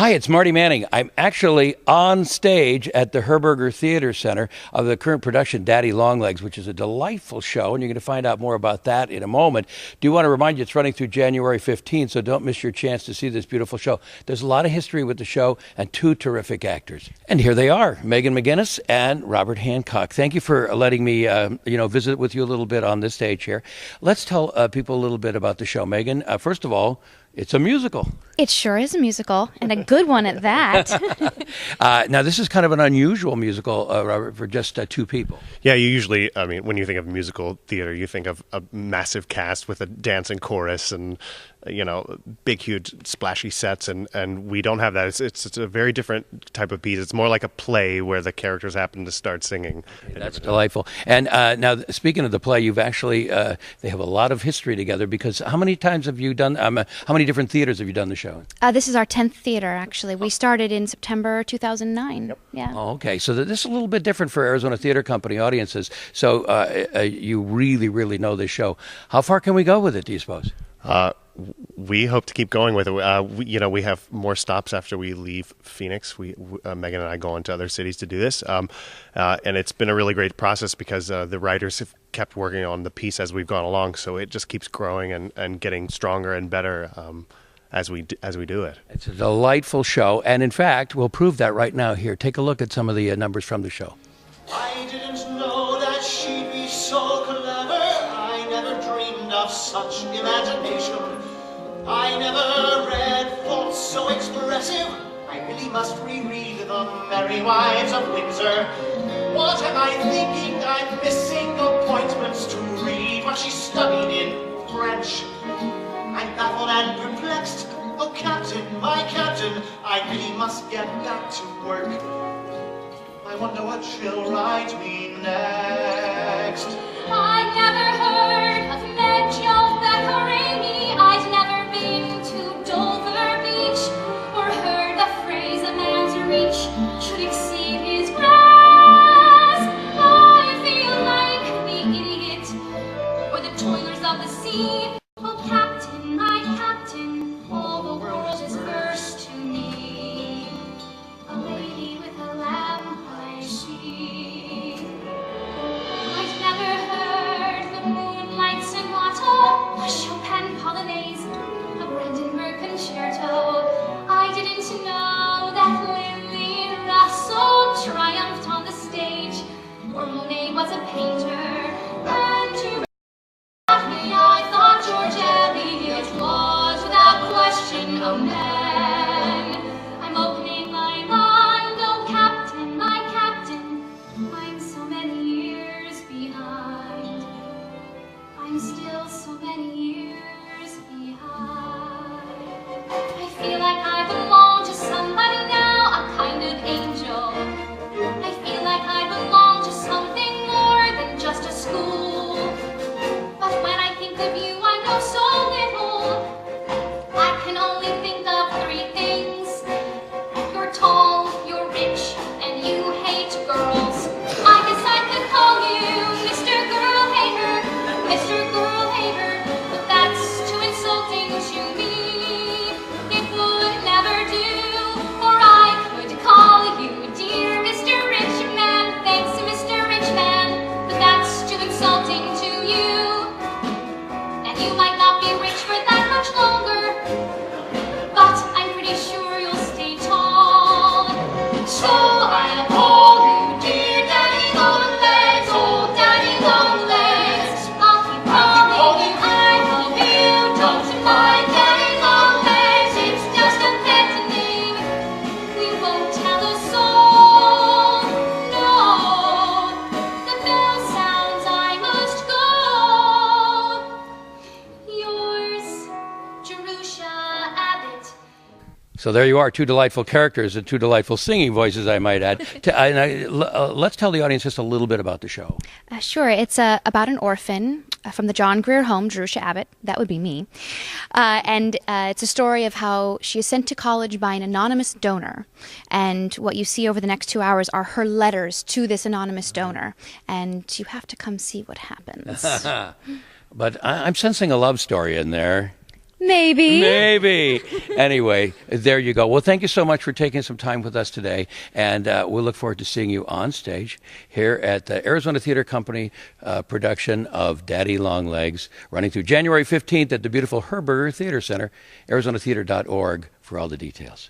Hi, it's Marty Manning. I'm actually on stage at the Herberger Theater Center of the current production, Daddy Longlegs, which is a delightful show, and you're going to find out more about that in a moment. Do want to remind you it's running through January 15th, so don't miss your chance to see this beautiful show. There's a lot of history with the show and two terrific actors. And here they are, Megan McGinnis and Robert Hancock. Thank you for letting me visit with you a little bit on this stage here. Let's tell people a little bit about the show. Megan, first of all, it's a musical. It sure is a musical, and a good one at that. Now, this is kind of an unusual musical, Robert, for just two people. Yeah, you usually, when you think of musical theater, you think of a massive cast with a dancing chorus and, big, huge, splashy sets, and we don't have that. It's a very different type of piece. It's more like a play where the characters happen to start singing. Okay, that's delightful. And now, speaking of the play, you've actually, they have a lot of history together, because how many times have you done, how many different theaters have you done the show? This is our 10th theater, actually. We started in September 2009. Yep. Yeah. Oh, okay. So this is a little bit different for Arizona Theater Company audiences. So you really, really know this show. How far can we go with it, do you suppose? We hope to keep going with it. We have more stops after we leave Phoenix. Megan and I go on to other cities to do this. And it's been a really great process because the writers have kept working on the piece as we've gone along. So it just keeps growing and getting stronger and better as we do it. It's a delightful show. And in fact, we'll prove that right now here. Take a look at some of the numbers from the show. I didn't know that she'd be so clever. I never dreamed of such imagination. I never read thoughts so expressive. I really must reread The Merry Wives of Windsor. What am I thinking? I'm missing appointments to read what she studied in French. I'm baffled and perplexed. Oh, Captain, my Captain, I really must get back to work. I wonder what she'll write me next. I never heard of Medjo Beccarini. I'd never been to Dover Beach or heard the phrase a man's reach should exceed his grasp. I feel like the idiot or the toilers of the sea. Oh, Captain, my Captain, all the world is verse to me. A lady with a lamp I see. I'd never heard the Moonlight Sonata, a Chopin Polonaise, a Brandenburg Concerto. I didn't know that Lily Russell triumphed on the stage, or Monet was a painter. And to me, I thought George Eliot was, without question, a man. I'm opening my mind, oh Captain, my Captain. I'm so many years behind. I'm still so many years behind. I feel like I belong to somebody now, a kind of angel. I feel like I belong to something more than just a school. But when I think of you, I know so little. I can only think of three things. You're tall, you're rich, and you hate girls. I guess I could call you Mr. Girl Hater, Mr. Girl Hater, but that's too insulting to me. It would never do, or I could call you Dear Mr. Rich Man. Thanks, Mr. Rich Man, but that's too insulting to you. And you might not be rich for that much longer, but I'm pretty sure you'll stay tall. So I'll call you Dear Daddy Longlegs, oh Daddy Longlegs. I'll keep calling you, I love you, don't mind Daddy Longlegs. It's just a pet name, we won't tell a soul. No, the bell sounds, I must go. Yours, Jerusha Abbott. So there you are, two delightful characters and two delightful singing voices, I might add. Let's tell the audience just a little bit about the show. Sure. It's about an orphan from the John Grier home, Jerusha Abbott. That would be me. And it's a story of how she is sent to college by an anonymous donor. And what you see over the next 2 hours are her letters to this anonymous donor. And you have to come see what happens. But I'm sensing a love story in there. Maybe. Anyway, there you go. Well, thank you so much for taking some time with us today, and we'll look forward to seeing you on stage here at the Arizona Theater Company production of Daddy Long Legs, running through January 15th at the beautiful Herberger Theater Center, arizonatheater.org for all the details.